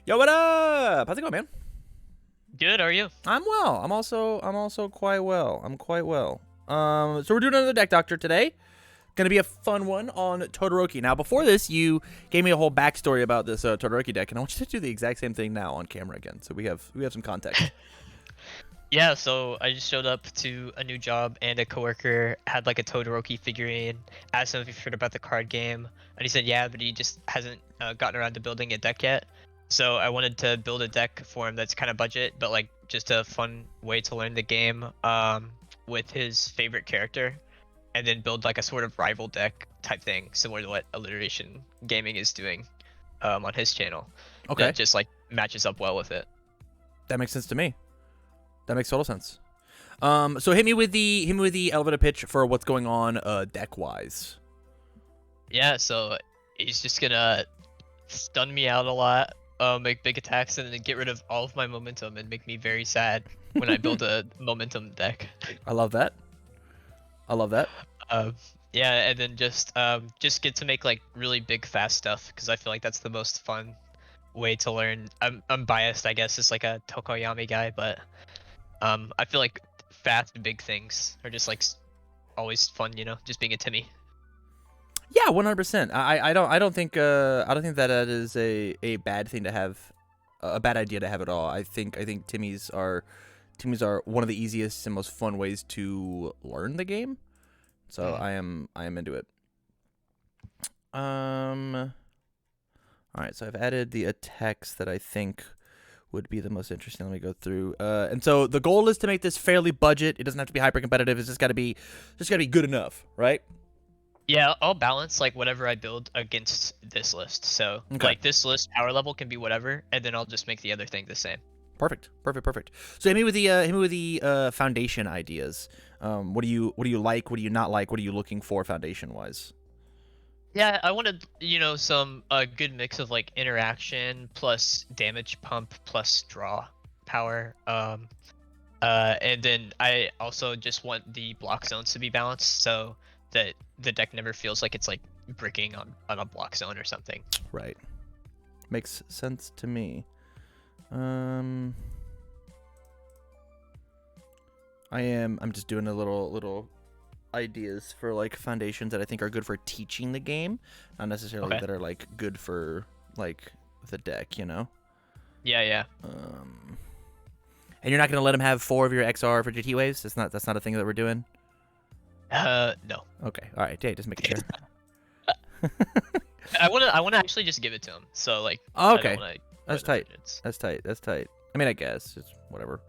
Yo, what up? How's it going, man? Good, are you? I'm well. I'm also quite well. I'm quite well. So we're doing another deck doctor today. Gonna be a fun one on Todoroki. Now, before this, you gave me a whole backstory about this Todoroki deck, and I want you to do the exact same thing now on camera again, so we have some context. Yeah, so I just showed up to a new job and a coworker had like a Todoroki figurine, asked him if he's heard about the card game, and he said yeah, but he just hasn't gotten around to building a deck yet. So I wanted to build a deck for him that's kind of budget, but like just a fun way to learn the game with his favorite character, and then build like a sort of rival deck type thing, similar to what Alliteration Gaming is doing on his channel. Okay. That just like matches up well with it. That makes sense to me. That makes total sense. So hit me with the elevator pitch for what's going on deck wise. Yeah, so he's just gonna stun me out a lot, make big attacks, and then get rid of all of my momentum and make me very sad when I build a momentum deck. I love that. I love that. Yeah, and then just get to make like really big fast stuff, because I feel like that's the most fun way to learn. I'm biased, I guess, as like a Tokoyami guy, but I feel like fast big things are just like always fun, you know, just being a Timmy. Yeah, 100%. I don't think that is a bad thing to have, a bad idea to have at all. I think Timmys are one of the easiest and most fun ways to learn the game. So I am into it. All right, so I've added the attacks that I think would be the most interesting. Let me go through. And so the goal is to make this fairly budget. It doesn't have to be hyper competitive. It's just got to be good enough, right? Yeah, I'll balance like whatever I build against this list. So like this list power level can be whatever, and then I'll just make the other thing the same. Perfect. So hit me with the foundation ideas. What do you like? What do you not like? What are you looking for foundation wise? Yeah, I wanted, you know, some good mix of like interaction plus damage pump plus draw power. And then I also just want the block zones to be balanced so that the deck never feels like it's like bricking on a block zone or something. Right. Makes sense to me. I'm just doing a little ideas for like foundations that I think are good for teaching the game, not necessarily that are like good for like the deck, you know. Yeah. And you're not gonna let him have 4 of your XR for GT waves? That's not a thing that we're doing. No. Okay. All right. Yeah, just making sure. I wanna actually just give it to him. So like. Oh, okay. That's tight. I mean, I guess it's whatever.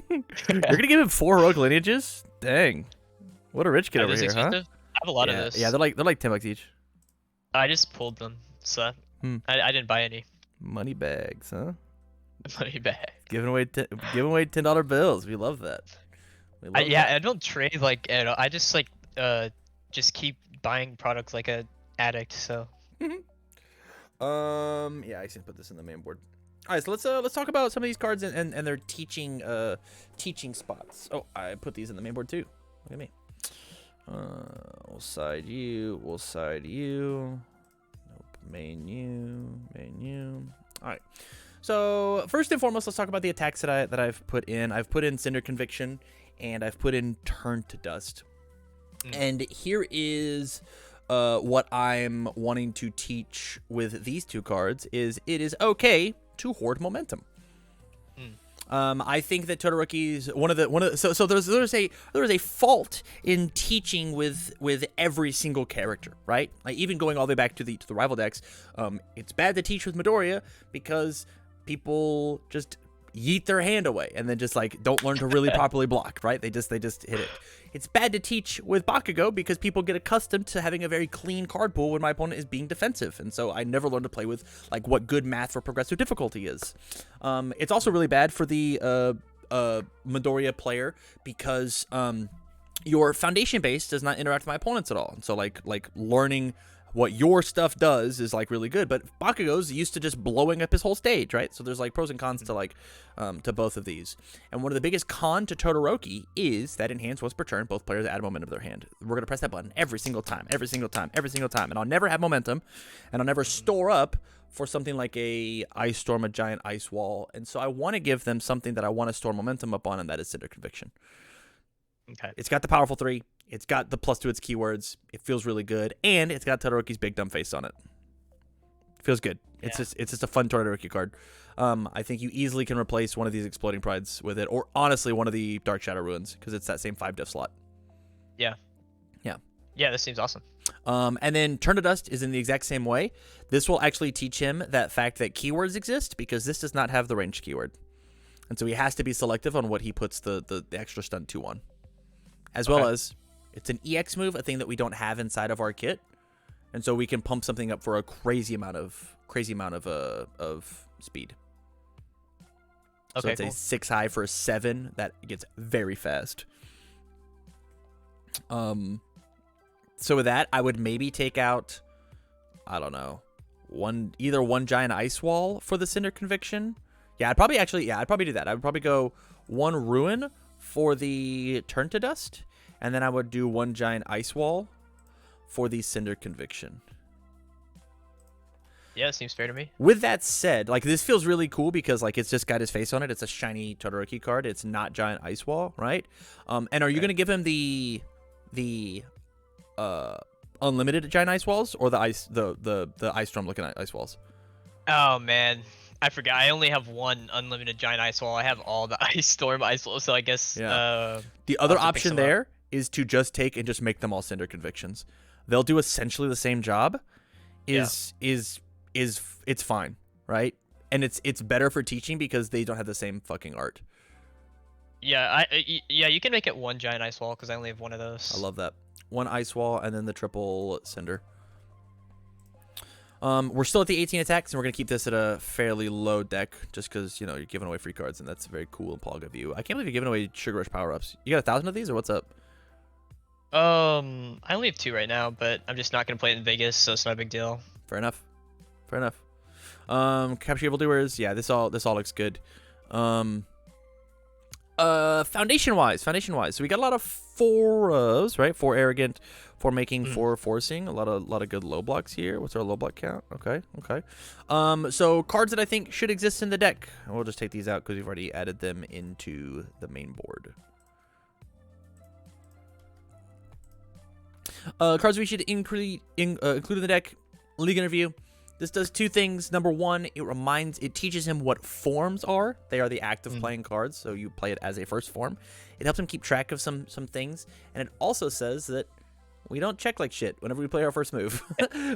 You're gonna give him 4 heroic lineages? Dang, what a rich kid over here, huh? I have a lot of this. Yeah, they're like $10 each. I just pulled them, so I didn't buy any. Money bags, huh? Money bag. Giving away $10 bills. We love that. I don't trade like at all. I just like just keep buying products like a addict. So. Yeah, I can put this in the main board. All right, so let's talk about some of these cards and their teaching spots. Oh, I put these in the main board too. Look at me. We'll side you. Nope. Main you. All right. So first and foremost, let's talk about the attacks that I've put in. I've put in Cinder Conviction, and I've put in Turn to Dust. And here is what I'm wanting to teach with these 2 cards is it is okay to hoard momentum. I think that Todoroki's so there's a fault in teaching with every single character, right? Like even going all the way back to the rival decks, it's bad to teach with Midoriya because people just yeet their hand away and then just like don't learn to really properly block, right? They just hit it. It's bad to teach with Bakugo because people get accustomed to having a very clean card pool when my opponent is being defensive, and so I never learned to play with like what good math for progressive difficulty is. It's also really bad for the Midoriya player because your foundation base does not interact with my opponents at all, and so like learning what your stuff does is like really good, but Bakugo's used to just blowing up his whole stage, right? So there's like pros and cons to like to both of these. And one of the biggest con to Todoroki is that enhance once per turn, both players add a momentum to their hand. We're gonna press that button every single time, and I'll never have momentum, and I'll never store up for something like a Ice Storm, a giant ice wall. And so I want to give them something that I want to store momentum up on, and that is Cinder Conviction. Okay. It's got the powerful 3. It's got the plus to its keywords. It feels really good, and it's got Todoroki's big dumb face on it. Feels good. Yeah. It's just a fun Todoroki card. I think you easily can replace one of these Exploding Prides with it, or honestly one of the Dark Shadow Ruins, because it's that same 5 diff slot. Yeah. Yeah. Yeah, this seems awesome. And then Turn to Dust is in the exact same way. This will actually teach him that fact that keywords exist, because this does not have the ranged keyword. And so he has to be selective on what he puts the extra stun 2 on. As well as, it's an EX move, a thing that we don't have inside of our kit. And so we can pump something up for a crazy amount of speed. So it's a 6 high for a 7 that gets very fast. So with that, I would maybe take out, I don't know, either one giant ice wall for the Cinder Conviction. I'd probably do that. I would probably go 1 ruin for the Turn to Dust, and then I would do 1 giant ice wall for the Cinder Conviction. Yeah, it seems fair to me. With that said, like, this feels really cool because, like, it's just got his face on it. It's a shiny Todoroki card. It's not giant ice wall, right? And are you going to give him the unlimited giant ice walls, or the ice storm looking at ice walls? Oh man, I forgot. I only have 1 unlimited giant ice wall. I have all the ice storm ice walls, so I guess the other option there is to just take and just make them all Cinder Convictions. They'll do essentially the same job. It's fine, right? And it's better for teaching because they don't have the same fucking art. Yeah, you can make it 1 giant ice wall because I only have 1 of those. I love that. 1 ice wall and then the triple Cinder. We're still at the 18 attacks, and we're gonna keep this at a fairly low deck just because you're giving away free cards, and that's very cool and Pog of you. I can't believe you're giving away Sugar Rush power-ups. You got 1,000 of these, or what's up? I only have 2 right now, but I'm just not gonna play it in Vegas, so it's not a big deal. Fair enough. Capture Evildoers. Yeah, this all looks good. Foundation wise. So we got a lot of 4s, right? 4 arrogant, 4 making, 4 forcing. A lot of good low blocks here. What's our low block count? Okay. So cards that I think should exist in the deck. We'll just take these out because we've already added them into the main board. Cards we should include in the deck. League Interview. This does 2 things. Number 1, it teaches him what forms are. They are the act of playing cards, so you play it as a first form. It helps him keep track of some things, and it also says that we don't check like shit whenever we play our first move,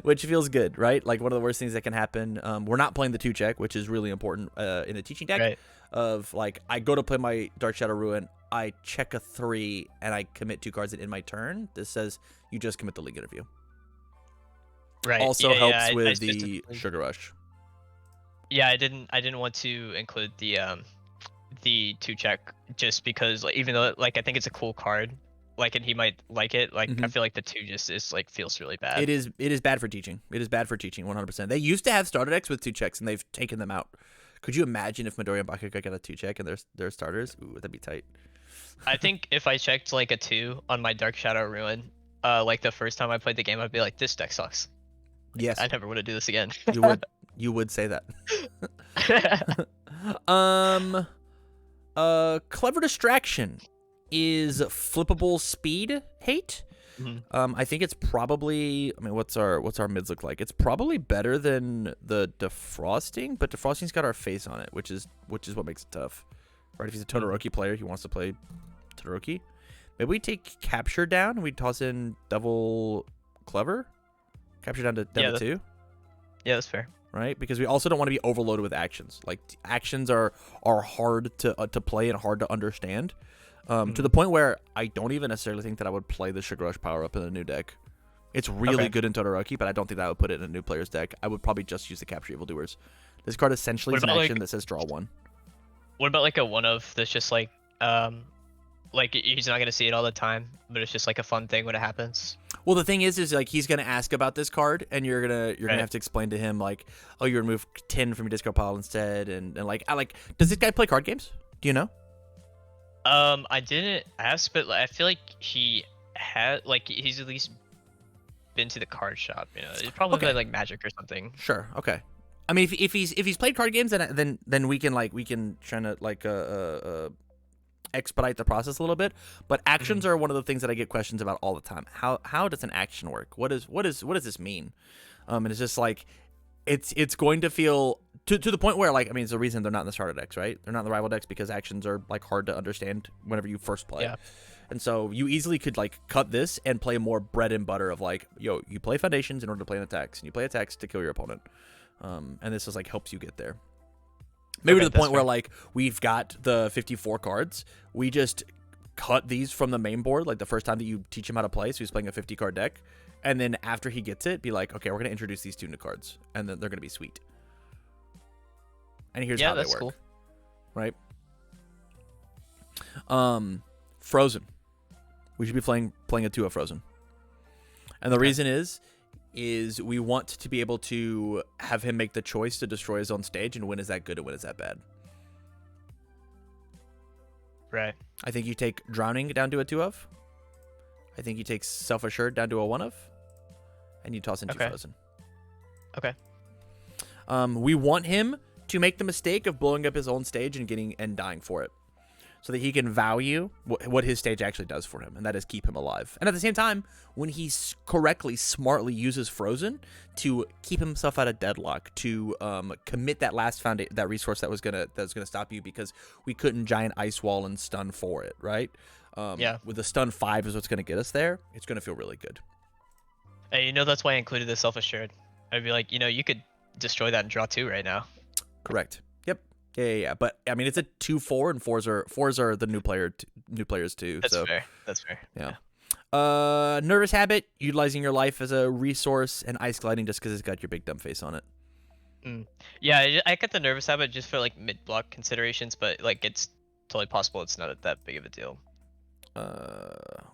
which feels good, right? Like, one of the worst things that can happen. We're not playing the 2 check, which is really important in a teaching deck. Right. Of, like, I go to play my Dark Shadow Ruin, I check a 3, and I commit 2 cards in my turn. This says you just commit the League Interview. Right. Also helps with the Sugar Rush. Yeah, I didn't want to include the 2 check just because, like, even though, like, I think it's a cool card, like, and he might like it, like, I feel like the 2 just is, like, feels really bad. It is bad for teaching. 100%. They used to have starter decks with 2 checks, and they've taken them out. Could you imagine if Midoriya and Bakuga got a 2 check and their starters? Ooh, that'd be tight. I think if I checked like a 2 on my Dark Shadow Ruin, like the first time I played the game, I'd be like, this deck sucks. Yes. I never want to do this again. You would say that. Clever Distraction is flippable speed hate. I think it's probably, what's our mids look like? It's probably better than the defrosting, but defrosting's got our face on it, which is what makes it tough. Right? If he's a Todoroki player, he wants to play Todoroki. Maybe we take capture down and we toss in double clever. Capture down to 2. Yeah, that's fair. Right? Because we also don't want to be overloaded with actions. Like, actions are hard to play and hard to understand. To the point where I don't even necessarily think that I would play the Sugar Rush power up in a new deck. It's really good in Todoroki, but I don't think that I would put it in a new player's deck. I would probably just use the Capture Evildoers. This card essentially is an action that says draw 1. What about like a 1-of that's just like he's not gonna see it all the time, but it's just like a fun thing when it happens? Well, the thing is like he's gonna ask about this card, and you're gonna have to explain to him like, oh, you remove 10 from your discard pile instead, and does this guy play card games? Do you know? I didn't ask, but I feel like he had, like, he's at least been to the card shop. He's probably played like Magic or something. Sure. Okay. I mean, if he's played card games, then we can try to expedite the process a little bit. But actions are one of the things that I get questions about all the time. How does an action work? What does this mean? And it's just like it's going to feel to the point where, like, I mean, it's the reason they're not in the starter decks, right? They're not in the rival decks because actions are like hard to understand whenever you first play. Yeah. And so you easily could like cut this and play more bread and butter of like, yo, you play foundations in order to play an attacks, and you play attacks to kill your opponent. And this is like helps you get there. Maybe to the point where like we've got the 54 cards, we just cut these from the main board like the first time that you teach him how to play. So he's playing a 50 card deck, and then after he gets it, be like, okay, we're gonna introduce these 2 new cards, and then they're gonna be sweet. And here's how they work. Cool. Right? Frozen. We should be playing a 2 of Frozen. And the reason is we want to be able to have him make the choice to destroy his own stage, and when is that good and when is that bad. Right. I think you take Drowning down to a 2 of. I think you take Self-Assured down to a 1 of. And you toss in 2 Frozen. Okay. We want him to make the mistake of blowing up his own stage and dying for it, so that he can value what his stage actually does for him, and that is keep him alive. And at the same time, when he smartly uses Frozen to keep himself out of deadlock, to commit that last that resource that was gonna stop you because we couldn't giant ice wall and stun for it, right? With the stun 5 is what's gonna get us there. It's gonna feel really good. Hey, that's why I included the Self-Assured. I'd be like, you could destroy that and draw 2 right now. Correct. Yep. Yeah. But I mean, it's a 2/4, and 4s are the new players too. That's fair. That's fair. Yeah. Nervous Habit, utilizing your life as a resource, and Ice Gliding just because it's got your big dumb face on it. Yeah, I get the Nervous Habit just for like mid block considerations, but like it's totally possible it's not that big of a deal.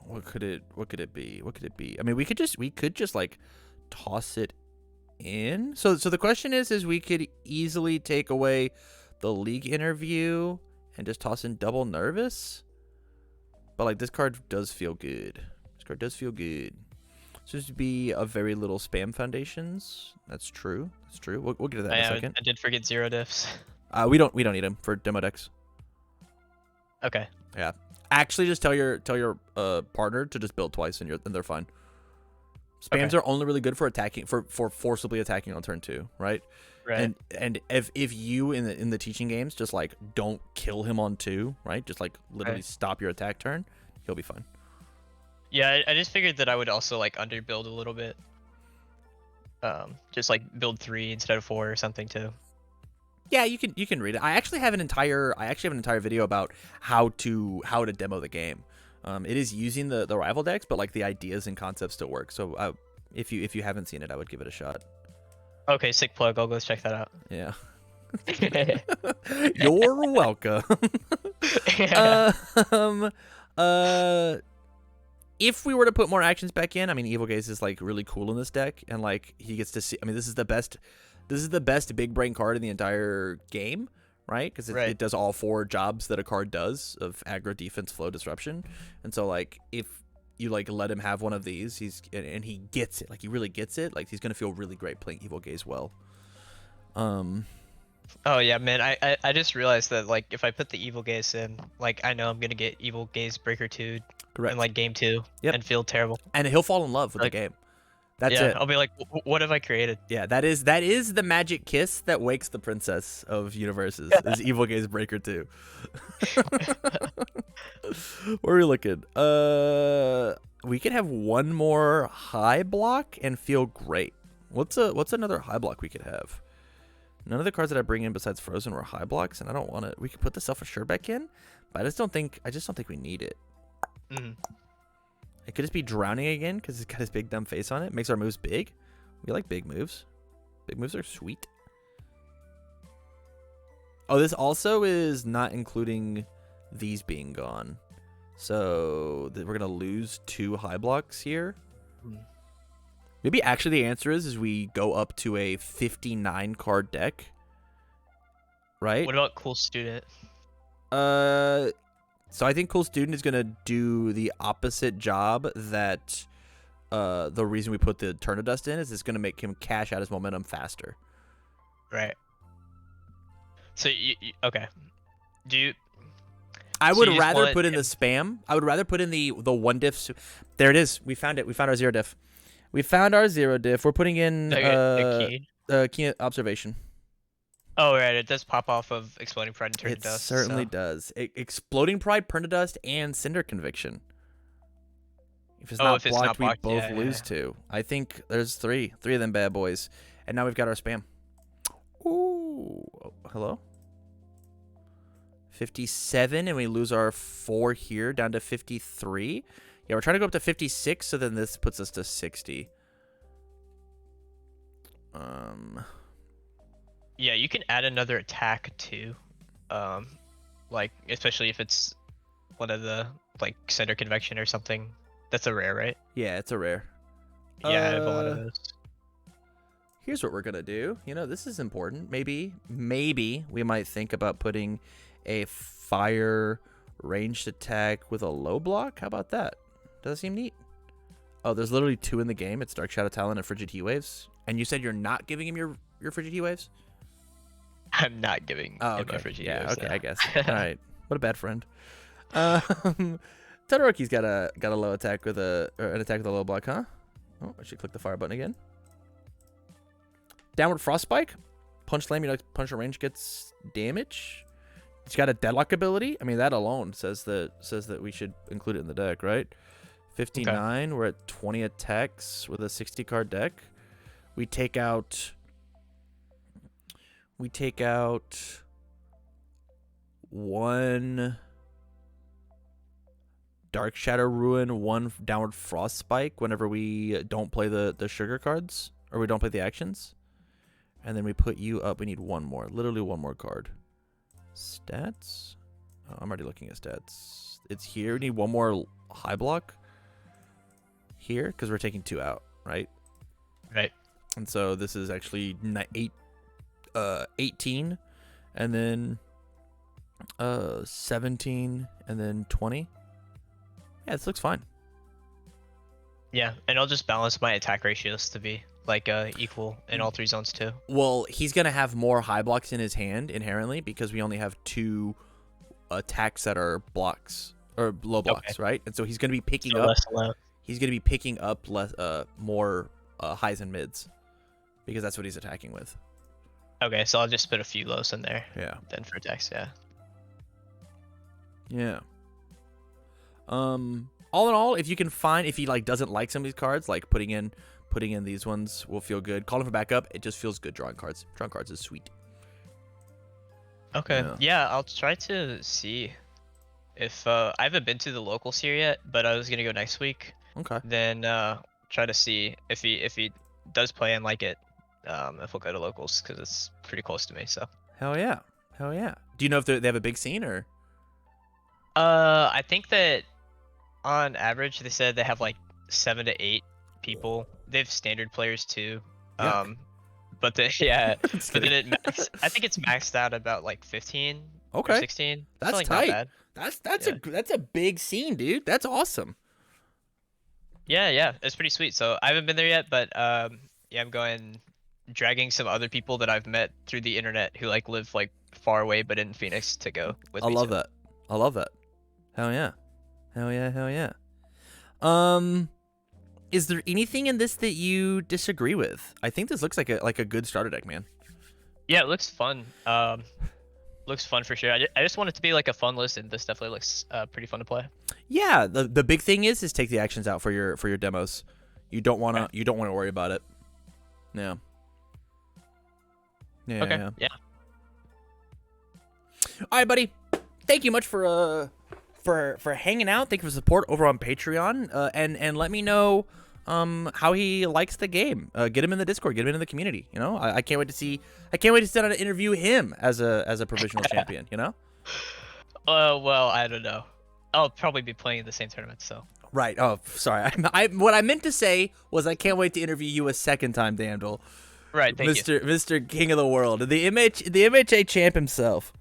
What could it be? I mean, we could just like toss it in. So the question is we could easily take away the League interview and just toss in Double Nervous. But like, this card does feel good. So this would be a very little spam foundations. That's true. We'll get to that in a second. I did forget 0 diffs. We don't need them for demo decks. Okay. Yeah. Actually, just tell your partner to just build twice, and they're fine. Spams are only really good for attacking, for forcibly attacking on turn 2, right? Right. And if you in the teaching games just like don't kill him on 2, right? Just like literally stop your attack turn, he'll be fine. Yeah, I just figured that I would also like underbuild a little bit. Just like build 3 instead of 4 or something too. Yeah, you can read it. I actually have an entire video about how to demo the game. It is using the rival decks, but like the ideas and concepts still work. So if you haven't seen it, I would give it a shot. Okay, sick plug. I'll go check that out. Yeah. You're welcome. If we were to put more actions back in, I mean, Evil Gaze is like really cool in this deck, and like he gets to see. I mean, this is the best big brain card in the entire game, right? Because it does all 4 jobs that a card does of aggro, defense, flow, disruption. And so like if you like let him have one of these, and he gets it, like he really gets it, like he's gonna feel really great playing Evil Gaze well. Oh yeah, man. I just realized that like if I put the Evil Gaze in, like I know I'm gonna get Evil Gaze Breaker 2 in like game 2 and feel terrible. And he'll fall in love with the game. That's it. I'll be like, what have I created? Yeah, that is the magic kiss that wakes the princess of universes. Is Evil Gaze Breaker 2. Where are we looking? We could have one more high block and feel great. What's another high block we could have? None of the cards that I bring in besides Frozen were high blocks, and I don't want it. We could put the Self-Assured back in, but I just don't think we need it. It could just be Drowning again because it's got his big dumb face on it. Makes our moves big. We like big moves. Big moves are sweet. Oh, this also is not including these being gone. So we're going to lose 2 high blocks here. Maybe actually the answer is we go up to a 59 card deck. Right? What about Cool Student? So I think Cool Student is going to do the opposite job that the reason we put the Turn to Dust in is it's going to make him cash out his momentum faster. Right. So okay? Do you? I So would you just rather want put in the spam. I would rather put in the one diff. There it is. We found it. We found our zero diff. We found our zero diff. We're putting in the key. key observation. Oh right, it does pop off of exploding pride and turn to It dust. certainly So. does. Exploding pride, turn to dust, and cinder conviction. If it's Oh, not if it's blocked, not we blocked, both yeah, lose yeah. two. I think there's three of them bad boys, and now we've got our spam. Ooh, oh, hello. 57, and we lose our 4 here down to 53. Yeah, we're trying to go up to 56, so then this puts us to 60. Yeah, you can add another attack too, like especially if it's one of the like center convection or something. That's a rare, right? Yeah, it's a rare. Yeah, I have a lot of those. Here's what we're gonna do. You know, this is important. Maybe we might think about putting a fire ranged attack with a low block. How about that? Does that seem neat? Oh, there's literally 2 in the game. It's Dark Shadow Talon and Frigid Heat Waves. And you said you're not giving him your Frigid Heat Waves? I'm not giving Oh, him okay. my Frigid Yeah, Heat okay, Waves, I guess. All right. What a bad friend. Todoroki's got a low attack with an attack with a low block, huh? Oh, I should click the fire button again. Downward Frostspike. Punch slam, punch range gets damage. It's got a deadlock ability. I mean, that alone says that we should include it in the deck, right? 59. Okay. We're at 20 attacks with a 60 card deck. We take out 1 Dark Shadow Ruin, 1 Downward Frostspike whenever we don't play the sugar cards, or we don't play the actions. And then we put you up. We need 1 more. Literally 1 more card. Stats? Oh, I'm already looking at stats. It's here. We need 1 more high block here because we're taking 2 out, right? Right. And so this is actually 18, and then 17, and then 20. Yeah, this looks fine. Yeah, and I'll just balance my attack ratios to be like equal in all 3 zones too. Well, he's gonna have more high blocks in his hand inherently because we only have 2 attacks that are blocks or low blocks, right? And so he's gonna be picking up. He's gonna be picking up less, more highs and mids because that's what he's attacking with. Okay, so I'll just put a few lows in there. Yeah. Then for attacks, yeah. Yeah. All in all, if you doesn't like some of these cards, like putting in these ones will feel good. Calling for backup, it just feels good drawing cards. Drawing cards is sweet. Okay. Yeah, I'll try to see if I haven't been to the locals here yet, but I was gonna go next week. Okay. Then try to see if he does play and like it. If we'll go to locals because it's pretty close to me. So. Hell yeah. Do you know if they have a big scene or? I think that on average they said they have like 7 to 8 people. They have standard players too. Yuck. But yeah, but then I think it's maxed out about like 15. Okay. Or 16. That's like tight. Not bad. That's a big scene, dude. That's awesome. Yeah, it's pretty sweet. So I haven't been there yet, but yeah, I'm dragging some other people that I've met through the internet who like live like far away but in Phoenix to go with me. I love that. Hell yeah. Is there anything in this that you disagree with? I think this looks like a good starter deck, man. Yeah, it looks fun. Looks fun for sure. I just want it to be like a fun list, and this definitely looks pretty fun to play. Yeah, the big thing is take the actions out for your demos. You don't want to worry about it. Yeah. Yeah. All right, buddy. Thank you much for hanging out. Thank you for support over on Patreon. And let me know how he likes the game. Get him in the Discord. Get him in the community. You know, I can't wait to sit down and interview him as a provisional champion. You know. Well, I don't know. I'll probably be playing in the same tournament, so. Right. Oh, sorry. What I meant to say was I can't wait to interview you a second time, Dandel. Right. Thank you. Mr. King of the World, the MHA champ himself.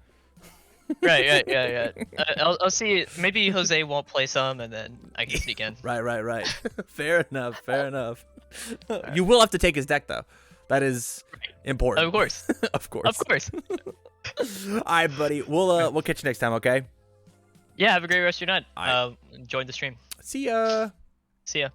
Right. Yeah. I'll see. Maybe Jose won't play some, and then I can sneak in. Right. Fair enough. Right. You will have to take his deck though. That is important. Of course. Of course. Of course. All right, buddy. We'll catch you next time, okay? Yeah, have a great rest of your night. Alright. Enjoy the stream. See ya. See ya.